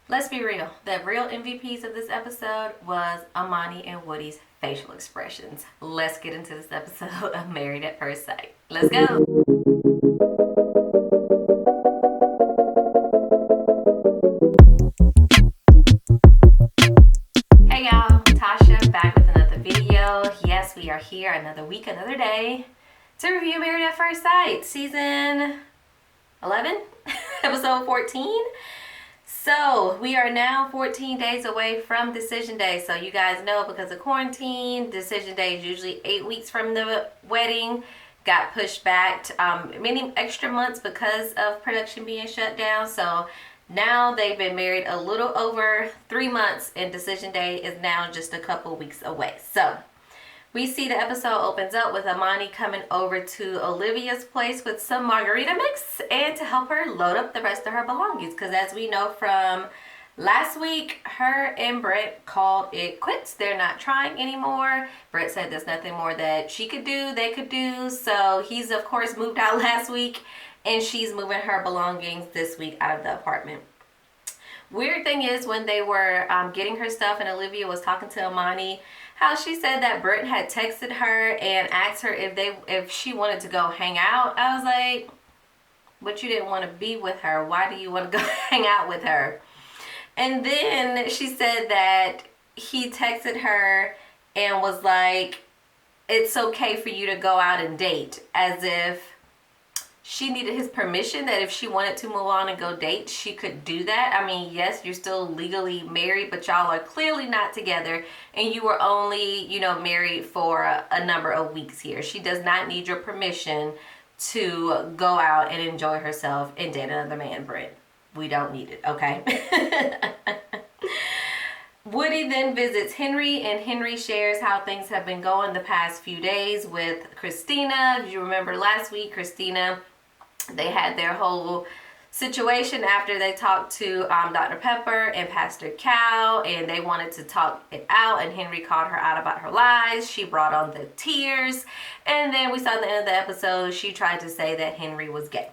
Let's be real. The real MVPs of this episode was Amani and Woody's facial expressions. Let's get into this episode of Married at First Sight. Let's go. Hey y'all, Tasha back with another video. Yes, we are here another week, another day to review Married at First Sight, season 11, episode 14. So we are now 14 days away from decision day. So you guys know, because of quarantine, decision day is usually 8 weeks from the wedding. Got pushed back many extra months because of production being shut down. So now they've been married a little over 3 months, and decision day is now just a couple weeks away. So we see the episode opens up with Amani coming over to Olivia's place with some margarita mix and to help her load up the rest of her belongings. Because as we know from last week, her and Brett called it quits. They're not trying anymore. Brett said there's nothing more that she could do, they could do. So he's, of course, moved out last week, and she's moving her belongings this week out of the apartment. Weird thing is, when they were getting her stuff and Olivia was talking to Amani, how she said that Brett had texted her and asked her if she wanted to go hang out. I was like, but you didn't want to be with her. Why do you want to go hang out with her? And then she said that he texted her and was like, it's okay for you to go out and date, as if she needed his permission, that if she wanted to move on and go date, she could do that. I mean, yes, you're still legally married, but y'all are clearly not together, and you were only, married for a number of weeks here. She does not need your permission to go out and enjoy herself and date another man, Brett. We don't need it, okay? Woody then visits Henry, and Henry shares how things have been going the past few days with Christina. If you remember last week, Christina, they had their whole situation after they talked to Dr. Pepper and Pastor Cal, and they wanted to talk it out, and Henry called her out about her lies. She brought on the tears, and then we saw at the end of the episode, she tried to say that Henry was gay.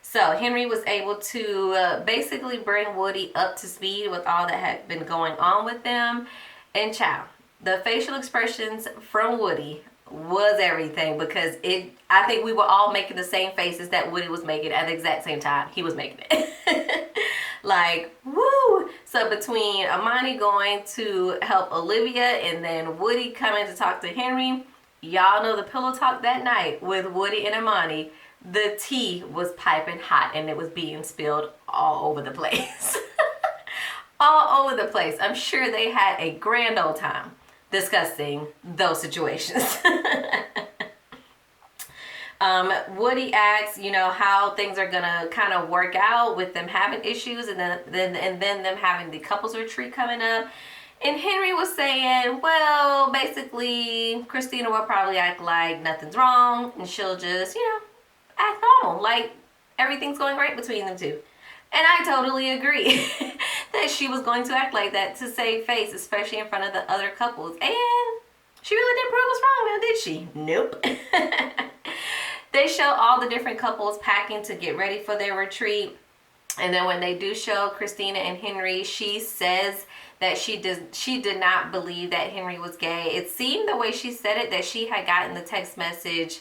So Henry was able to basically bring Woody up to speed with all that had been going on with them. And child, the facial expressions from Woody was everything, because I think we were all making the same faces that Woody was making at the exact same time he was making it. Like, woo! So between Amani going to help Olivia and then Woody coming to talk to Henry, y'all know the pillow talk that night with Woody and Amani. The tea was piping hot, and it was being spilled all over the place. All over the place. I'm sure they had a grand old time discussing those situations. Woody asks, how things are gonna kind of work out with them having issues, and then them having the couples retreat coming up. And Henry was saying, well, basically, Christina will probably act like nothing's wrong, and she'll just, act normal, like everything's going great between them two. And I totally agree that she was going to act like that to save face, especially in front of the other couples. And she really didn't prove us wrong now, did she? Nope. They show all the different couples packing to get ready for their retreat. And then when they do show Christina and Henry, she says that she did not believe that Henry was gay. It seemed the way she said it that she had gotten the text message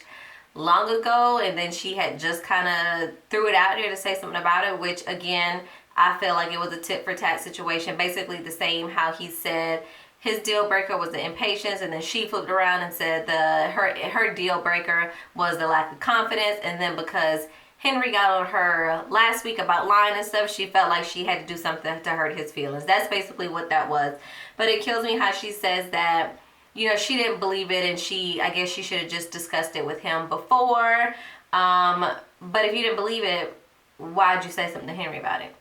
long ago, and then she had just kind of threw it out here to say something about it, which again, I feel like it was a tit for tat situation. Basically the same how he said his deal breaker was the impatience, and then she flipped around and said her deal breaker was the lack of confidence. And then because Henry got on her last week about lying and stuff, she felt like she had to do something to hurt his feelings. That's basically what that was. But it kills me how she says that she didn't believe it, and I guess she should have just discussed it with him before. But if you didn't believe it, why'd you say something to Henry about it?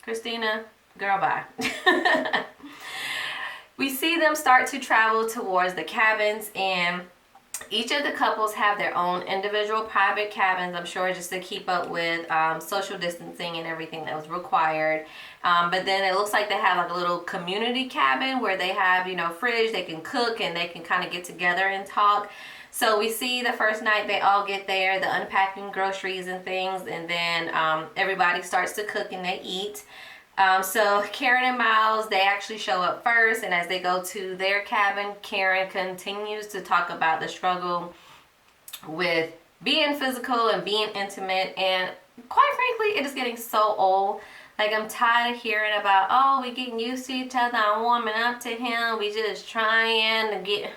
Christina, girl, bye. We see them start to travel towards the cabins, and each of the couples have their own individual private cabins, I'm sure, just to keep up with social distancing and everything that was required. But then it looks like they have like a little community cabin where they have, fridge, they can cook, and they can kind of get together and talk. So we see the first night they all get there, the unpacking groceries and things, and then everybody starts to cook and they eat. So Karen and Miles, they actually show up first, and as they go to their cabin, Karen continues to talk about the struggle with being physical and being intimate, and quite frankly, it is getting so old. Like, I'm tired of hearing about, oh, we getting used to each other, I'm warming up to him, we just trying to get...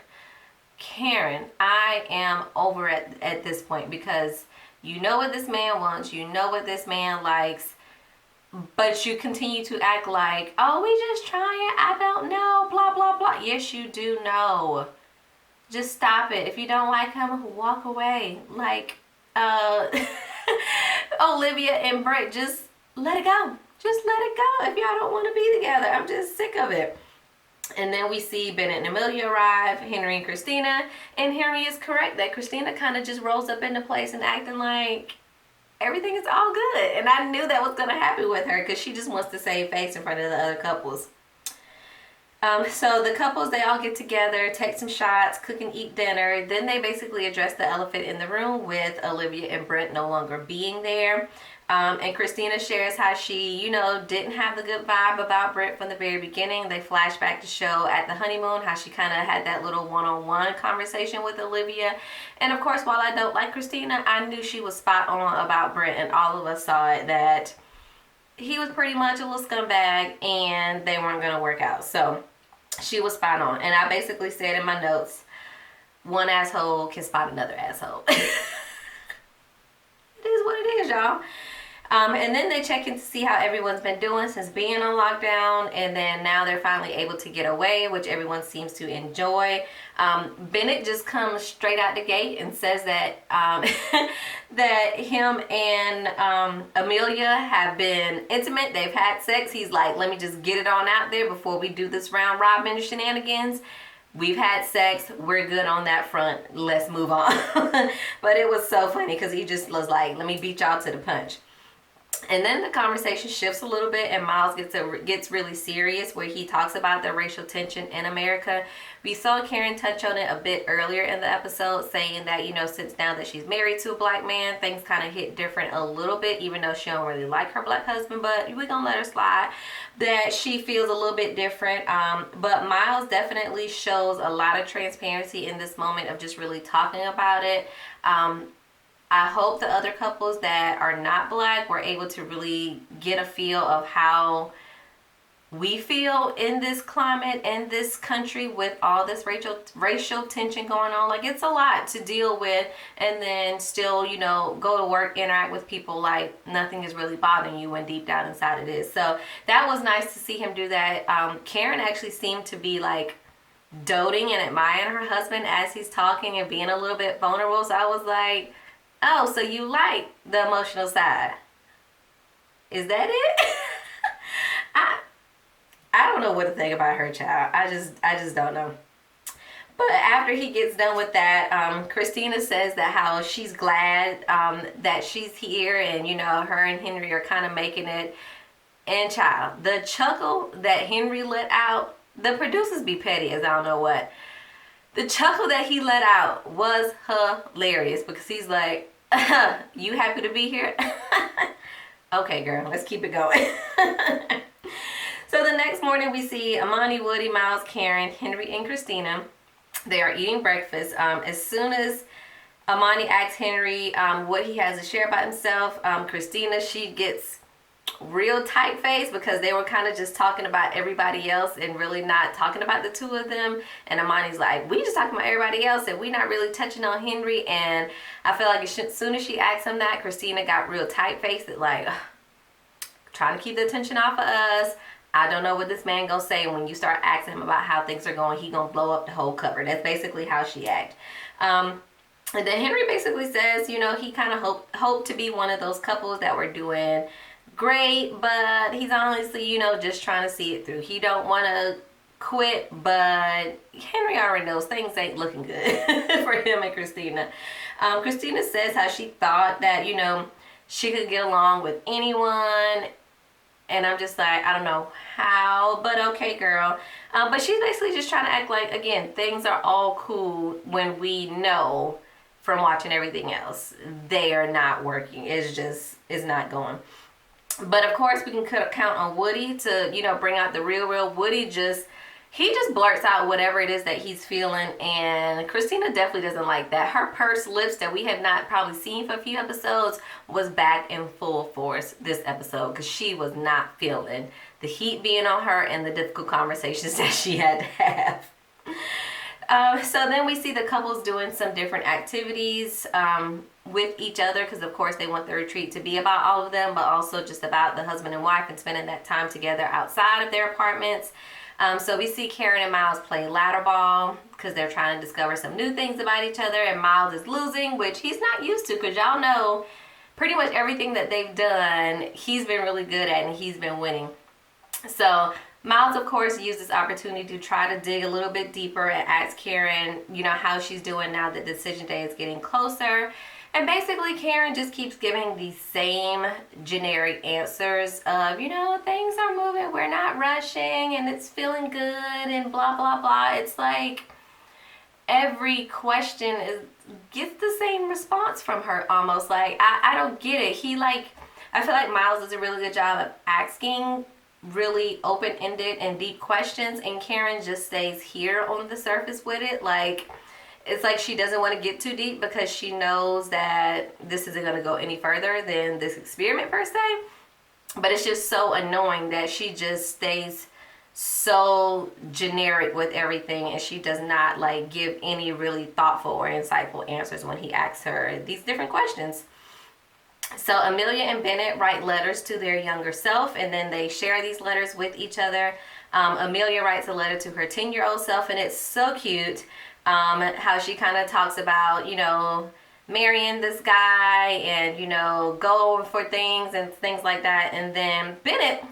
Karen, I am over it at this point, because you know what this man wants, you know what this man likes, but you continue to act like, oh, we just trying, I don't know, blah, blah, blah. Yes, you do know. Just stop it. If you don't like him, walk away. Like, Olivia and Brett, just let it go. Just let it go if y'all don't want to be together. I'm just sick of it. And then we see Bennett and Amelia arrive, Henry and Christina. And Henry is correct that Christina kind of just rolls up into place and acting like everything is all good. And I knew that was going to happen with her, because she just wants to save face in front of the other couples. So the couples, they all get together, take some shots, cook and eat dinner. Then they basically address the elephant in the room with Olivia and Brett no longer being there. And Christina shares how she, didn't have the good vibe about Brett from the very beginning. They flash back to show at the honeymoon how she kind of had that little one-on-one conversation with Olivia. And of course, while I don't like Christina, I knew she was spot on about Brett, and all of us saw it, that he was pretty much a little scumbag and they weren't going to work out. So she was spot on. And I basically said in my notes, one asshole can spot another asshole. It is what it is, y'all. And then they check in to see how everyone's been doing since being on lockdown, and then now they're finally able to get away, which everyone seems to enjoy. Bennett just comes straight out the gate and says that that him and Amelia have been intimate. They've had sex. He's like, let me just get it on out there before we do this round robin shenanigans. We've had sex. We're good on that front. Let's move on. But it was so funny because he just was like, let me beat y'all to the punch. And then the conversation shifts a little bit, and Miles gets really serious, where he talks about the racial tension in America. We saw Karen touch on it a bit earlier in the episode, saying that, since now that she's married to a black man, things kind of hit different a little bit, even though she don't really like her black husband, but we're gonna let her slide, that she feels a little bit different. But Miles definitely shows a lot of transparency in this moment of just really talking about it. I hope the other couples that are not black were able to really get a feel of how we feel in this climate, in this country, with all this racial tension going on. Like, it's a lot to deal with, and then still, go to work, interact with people like nothing is really bothering you, when deep down inside it is. So that was nice to see him do that. Karen actually seemed to be like doting and admiring her husband as he's talking and being a little bit vulnerable. So I was like, oh, so you like the emotional side? Is that it? I don't know what to think about her, child. I just don't know. But after he gets done with that, Christina says that how she's glad that she's here, and her and Henry are kind of making it. And child, the chuckle that Henry let out, the producers be petty as I don't know what. The chuckle that he let out was hilarious, because he's like, you happy to be here? Okay, girl, let's keep it going. So the next morning we see Amani, Woody, Miles, Karen, Henry, and Christina. They are eating breakfast. As soon as Amani asks Henry what he has to share about himself, Christina, she gets real tight-faced, because they were kind of just talking about everybody else and really not talking about the two of them. And Amani's like, we just talking about everybody else and we not really touching on Henry. And I feel like as soon as she asked him that, Christina got real tight-faced, like, trying to keep the attention off of us. I don't know what this man gonna say when you start asking him about how things are going. He gonna blow up the whole cover. That's basically how she acted. And then Henry basically says, he kind of hoped to be one of those couples that were doing great, but he's honestly, just trying to see it through. He don't want to quit, but Henry already knows things ain't looking good for him and Christina. Christina says how she thought that, she could get along with anyone. And I'm just like, I don't know how, but okay, girl. But she's basically just trying to act like, again, things are all cool, when we know from watching everything else, they are not working. It's not going. But of course, we can count on Woody to, you know, bring out the real Woody. He just blurts out whatever it is that he's feeling, and Christina definitely doesn't like that. Her pursed lips that we have not probably seen for a few episodes was back in full force this episode, because she was not feeling the heat being on her and the difficult conversations that she had to have. So then we see the couples doing some different activities with each other, because of course they want the retreat to be about all of them, but also just about the husband and wife and spending that time together outside of their apartments. So we see Karen and Miles play ladder ball because they're trying to discover some new things about each other, and Miles is losing, which he's not used to, because y'all know pretty much everything that they've done he's been really good at, and he's been winning. So Miles, of course, used this opportunity to try to dig a little bit deeper and ask Karen, you know, how she's doing now that decision day is getting closer. And basically, Karen just keeps giving the same generic answers of, you know, things are moving, we're not rushing, and it's feeling good, and blah, blah, blah. It's like every question gets the same response from her almost. Like, I don't get it. I feel like Miles does a really good job of asking really open-ended and deep questions, and Karen just stays here on the surface with it. Like, it's like she doesn't want to get too deep because she knows that this isn't going to go any further than this experiment per se. But it's just so annoying that she just stays so generic with everything, and she does not like give any really thoughtful or insightful answers when he asks her these different questions. So Amelia and Bennett write letters to their younger self, and then they share these letters with each other. Amelia writes a letter to her 10-year-old self, and it's so cute. How she kind of talks about, you know, marrying this guy and, you know, going for things and things like that. And then Bennett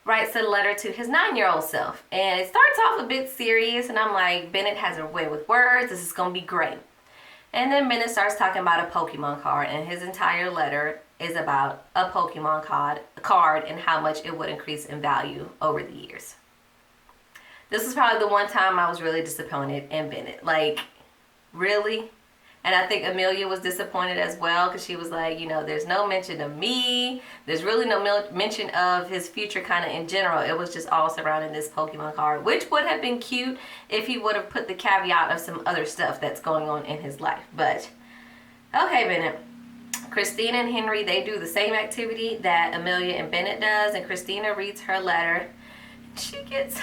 writes a letter to his 9-year-old self, and it starts off a bit serious, and I'm like, Bennett has a way with words, this is gonna be great. And then Bennett starts talking about a Pokemon card, and his entire letter is about a Pokemon card and how much it would increase in value over the years. This is probably the one time I was really disappointed in Bennett. Like, really? And I think Amelia was disappointed as well, because she was like, you know, there's no mention of me. There's really no mention of his future kind of in general. It was just all surrounding this Pokemon card, which would have been cute if he would have put the caveat of some other stuff that's going on in his life. But, okay, Bennett. Christina and Henry, they do the same activity that Amelia and Bennett does, and Christina reads her letter. She gets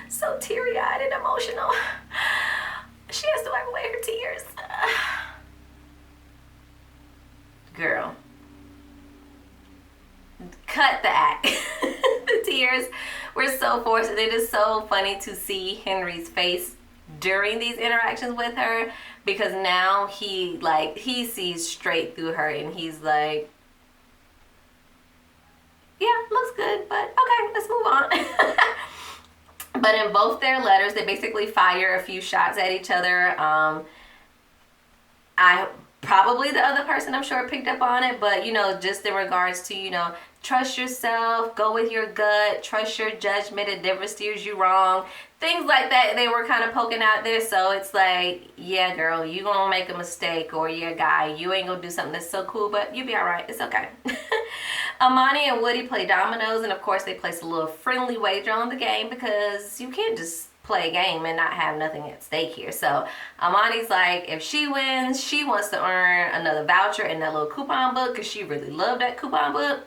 so teary-eyed and emotional. She has to wipe away her tears. Girl. Cut the act. The tears were so forced, and it is so funny to see Henry's face during these interactions with her, because now he sees straight through her, and he's like, yeah, looks good, but okay, let's move on. But in both their letters, they basically fire a few shots at each other. Probably the other person, I'm sure, picked up on it, but, you know, just in regards to, you know, trust yourself, go with your gut, trust your judgment, it never steers you wrong. Things like that, they were kind of poking out there. So it's like, yeah, girl, you gonna make a mistake, or yeah, guy, you ain't gonna do something that's so cool, but you'll be all right. It's okay. Amani and Woody play dominoes, and of course they place a little friendly wager on the game, because you can't just play a game and not have nothing at stake here. So Amani's like, if she wins, she wants to earn another voucher in that little coupon book, because she really loved that coupon book.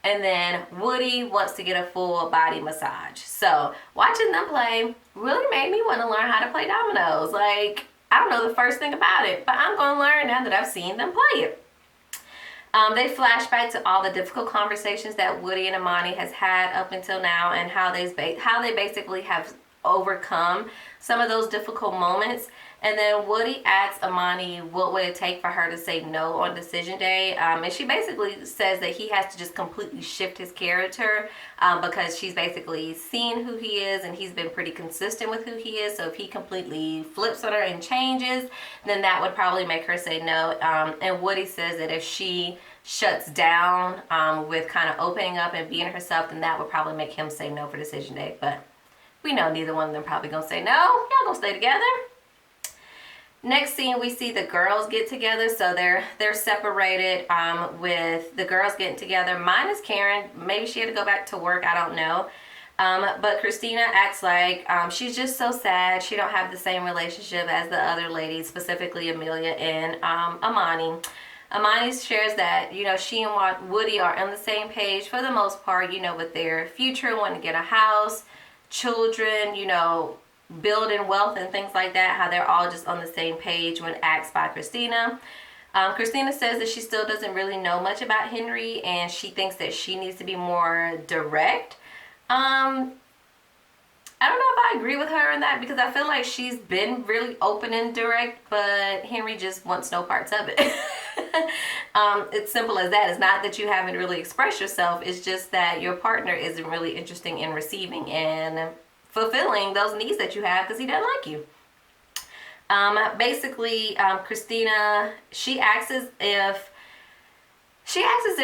And then Woody wants to get a full body massage. So watching them play really made me want to learn how to play dominoes. Like, I don't know the first thing about it, but I'm going to learn now that I've seen them play it. They flash back to all the difficult conversations that Woody and Amani has had up until now, and how they basically have overcome some of those difficult moments. And then Woody asks Amani what would it take for her to say no on decision day, and she basically says that he has to just completely shift his character, because she's basically seen who he is, and he's been pretty consistent with who he is. So if he completely flips on her and changes, then that would probably make her say no. And Woody says that if she shuts down with kind of opening up and being herself, then that would probably make him say no for decision day. But we know neither one of them probably gonna say no. Y'all gonna stay together. Next scene, we see the girls get together. So they're separated with the girls getting together, minus Karen. Maybe she had to go back to work, I don't know. But Christina acts like she's just so sad. She don't have the same relationship as the other ladies, specifically Amelia and Amani. Amani shares that, you know, she and Woody are on the same page for the most part, you know, with their future, wanting to get a house, children, you know, building wealth and things like that, how they're all just on the same page when asked by Christina. Christina says that she still doesn't really know much about Henry, and she thinks that she needs to be more direct. I don't know if I agree with her in that, because I feel like she's been really open and direct, but Henry just wants no parts of it. It's simple as that. It's not that you haven't really expressed yourself. It's just that your partner isn't really interested in receiving and fulfilling those needs that you have because he doesn't like you. Basically, Christina, she asks as if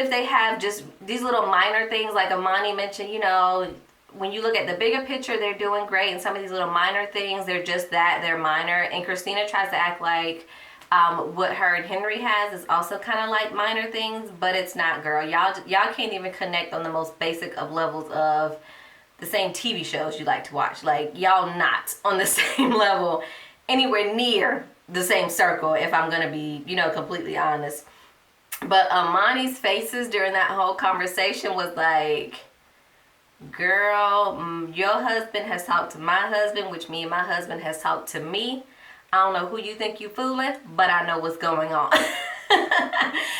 they have just these little minor things, like Amani mentioned, you know, when you look at the bigger picture, they're doing great, and some of these little minor things, they're just that, they're minor. And Christina tries to act like what her and Henry has is also kind of like minor things, but it's not, girl. Y'all can't even connect on the most basic of levels of the same TV shows you like to watch. Like, y'all not on the same level, anywhere near the same circle, if I'm gonna be, you know, completely honest. But Amani's faces during that whole conversation was like, girl, your husband has talked to my husband, which means my husband has talked to me. I don't know who you think you fooling, but I know what's going on.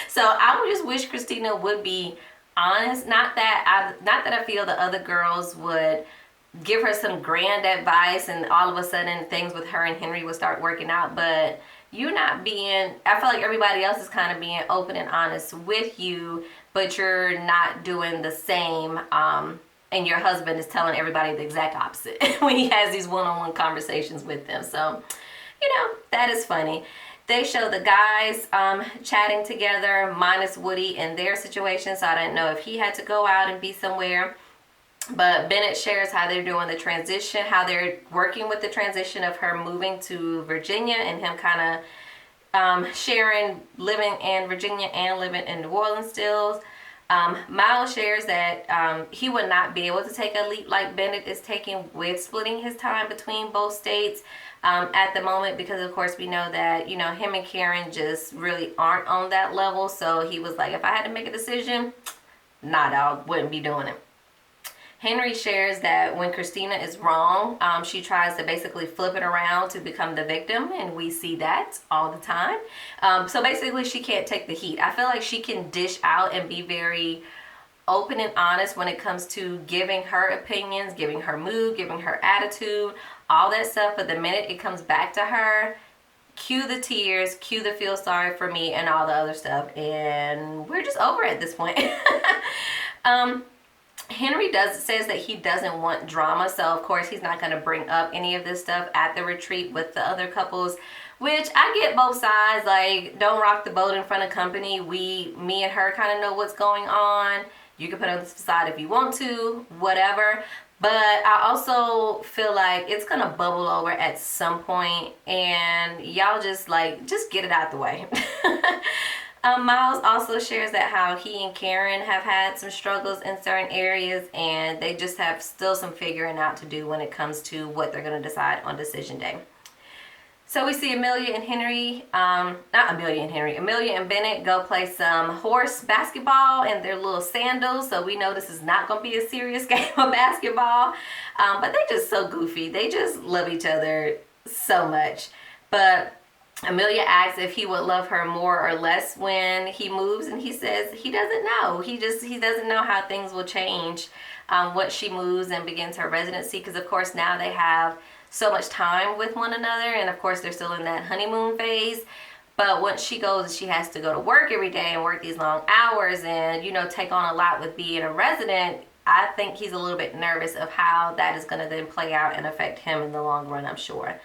So I would just wish Christina would be honest. Not that I feel the other girls would give her some grand advice and all of a sudden things with her and Henry would start working out, but you not being, I feel like everybody else is kind of being open and honest with you, but you're not doing the same, and your husband is telling everybody the exact opposite when he has these one-on-one conversations with them. So, you know, that is funny. They show the guys chatting together, minus Woody and their situation, so I didn't know if he had to go out and be somewhere. But Bennett shares how they're doing the transition, how they're working with the transition of her moving to Virginia and him kind of sharing living in Virginia and living in New Orleans still. Miles shares that he would not be able to take a leap like Bennett is taking with splitting his time between both states at the moment, because of course we know that, you know, him and Karen just really aren't on that level. So he was like, if I had to make a decision, nah, dog, wouldn't be doing it. Henry shares that when Christina is wrong, she tries to basically flip it around to become the victim, and we see that all the time. So basically she can't take the heat. I feel like she can dish out and be very open and honest when it comes to giving her opinions, giving her mood, giving her attitude, all that stuff. But the minute it comes back to her, cue the tears, cue the feel sorry for me and all the other stuff, and we're just over at this point. Henry says that he doesn't want drama, so of course he's not going to bring up any of this stuff at the retreat with the other couples, which I get both sides. Like, don't rock the boat in front of company. Me and her kind of know what's going on. You can put on the facade if you want to, whatever. But I also feel like it's going to bubble over at some point, and y'all just get it out the way. Miles also shares that how he and Karen have had some struggles in certain areas, and they just have still some figuring out to do when it comes to what they're going to decide on decision day. So we see Amelia and Bennett go play some horse basketball in their little sandals. So we know this is not going to be a serious game of basketball, but they're just so goofy. They just love each other so much. But Amelia asks if he would love her more or less when he moves, and he says he doesn't know. He doesn't know how things will change once she moves and begins her residency, because of course now they have so much time with one another, and of course they're still in that honeymoon phase. But once she goes, she has to go to work every day and work these long hours and, you know, take on a lot with being a resident. I think he's a little bit nervous of how that is going to then play out and affect him in the long run, I'm sure.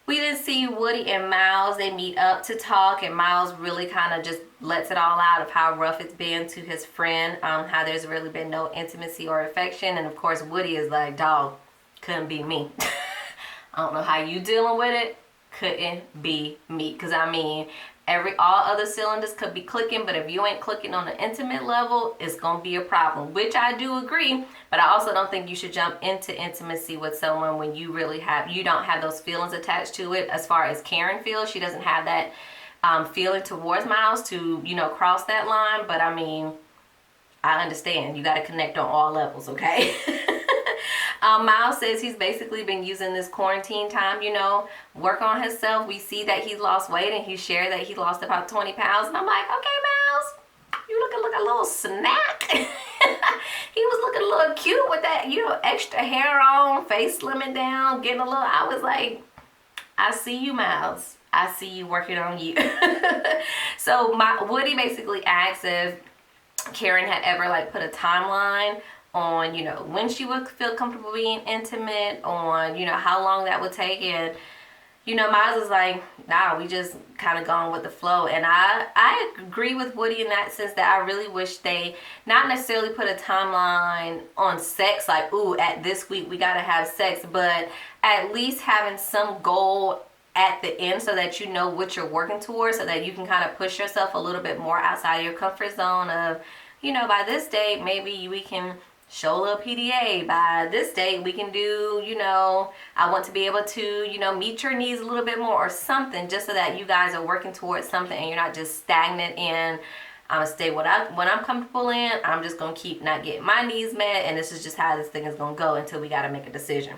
We then see Woody and Miles. They meet up to talk, and Miles really kind of just lets it all out of how rough it's been to his friend, how there's really been no intimacy or affection. And of course Woody is like, dog, couldn't be me. I don't know how you dealing with it, couldn't be me. Because I mean, all other cylinders could be clicking, but if you ain't clicking on the intimate level, it's gonna be a problem, which I do agree. But I also don't think you should jump into intimacy with someone when you don't have those feelings attached to it. As far as Karen feels, she doesn't have that feeling towards Miles to, cross that line. But I mean, I understand you got to connect on all levels, okay? Miles says he's basically been using this quarantine time, work on himself. We see that he lost weight, and he shared that he lost about 20 pounds. And I'm like, okay, Miles, you looking like a little snack. He was looking a little cute with that, extra hair on, face slimming down, getting a little, I was like, I see you, Miles. I see you working on you. So Woody basically asks if Karen had ever put a timeline on, when she would feel comfortable being intimate, on, how long that would take. And, Miles is like, nah, we just kind of gone with the flow. And I agree with Woody in that sense, that I really wish they not necessarily put a timeline on sex, like, ooh, at this week we got to have sex, but at least having some goal at the end so that you know what you're working towards, so that you can kind of push yourself a little bit more outside of your comfort zone of, by this date, maybe we can show a little PDA. By this date, we can do, I want to be able to, meet your needs a little bit more or something, just so that you guys are working towards something and you're not just stagnant in, I'm going to stay what I'm comfortable in. I'm just going to keep not getting my needs met, and this is just how this thing is going to go until we got to make a decision.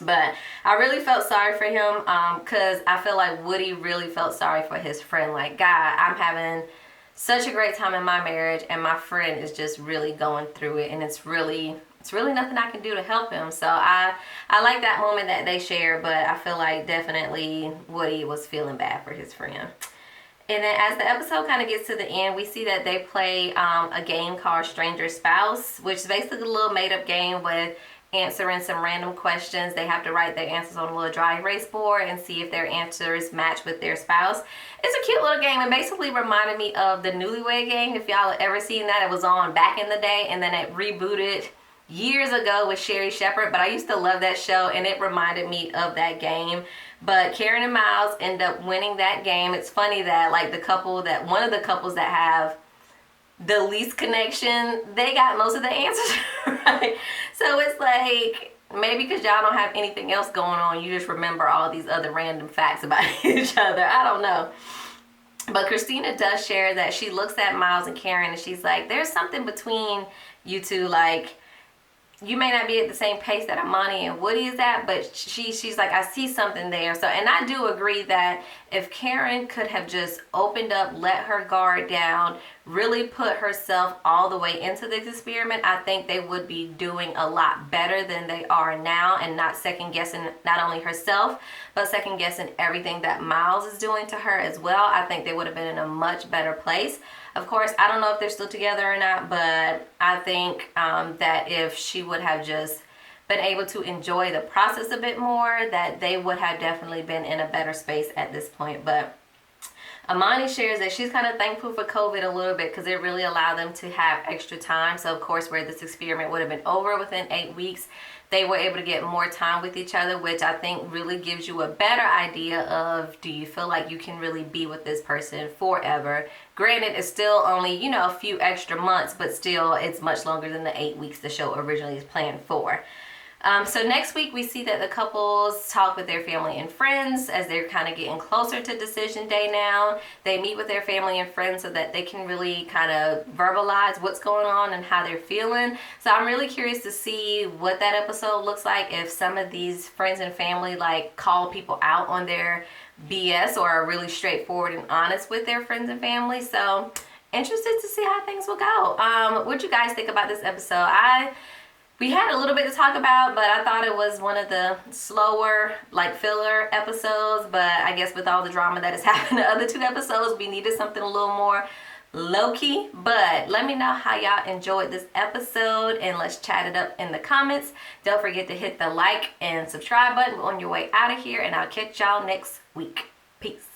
But I really felt sorry for him, because I feel like Woody really felt sorry for his friend. Like, God, I'm having such a great time in my marriage, and my friend is just really going through it, and it's really nothing I can do to help him. So I like that moment that they share, but I feel like definitely Woody was feeling bad for his friend. And then as the episode kind of gets to the end, we see that they play a game called Stranger Spouse, which is basically a little made-up game with answering some random questions. They have to write their answers on a little dry erase board and see if their answers match with their spouse. It's a cute little game. It basically reminded me of the Newlywed Game. If y'all have ever seen that, it was on back in the day, and then it rebooted years ago with Sherry Shepherd. But I used to love that show, and it reminded me of that game. But Karen and Miles end up winning that game. It's funny that one of the couples that have the least connection, they got most of the answers right. So it's like, maybe because y'all don't have anything else going on, you just remember all these other random facts about each other. I don't know. But Christina does share that she looks at Miles and Karen, and she's like, there's something between you two. Like, you may not be at the same pace that Amani and Woody is at, but she's like, I see something there. So, and I do agree that if Karen could have just opened up, let her guard down, really put herself all the way into this experiment, I think they would be doing a lot better than they are now, and not second guessing not only herself, but second guessing everything that Miles is doing to her as well. I think they would have been in a much better place. Of course, I don't know if they're still together or not, but I think that if she would have just been able to enjoy the process a bit more, that they would have definitely been in a better space at this point. But Amani shares that she's kind of thankful for COVID a little bit, because it really allowed them to have extra time. So of course, where this experiment would have been over within 8 weeks, they were able to get more time with each other, which I think really gives you a better idea of, do you feel like you can really be with this person forever? Granted, it's still only, a few extra months, but still it's much longer than the 8 weeks the show originally is planned for. So next week we see that the couples talk with their family and friends as they're kind of getting closer to decision day now. They meet with their family and friends so that they can really kind of verbalize what's going on and how they're feeling. So I'm really curious to see what that episode looks like, if some of these friends and family call people out on their BS, or are really straightforward and honest with their friends and family. So interested to see how things will go. What you guys think about this episode? We had a little bit to talk about, but I thought it was one of the slower, filler episodes. But I guess with all the drama that has happened in the other 2 episodes, we needed something a little more low-key. But let me know how y'all enjoyed this episode, and let's chat it up in the comments. Don't forget to hit the like and subscribe button on your way out of here, and I'll catch y'all next week. Peace.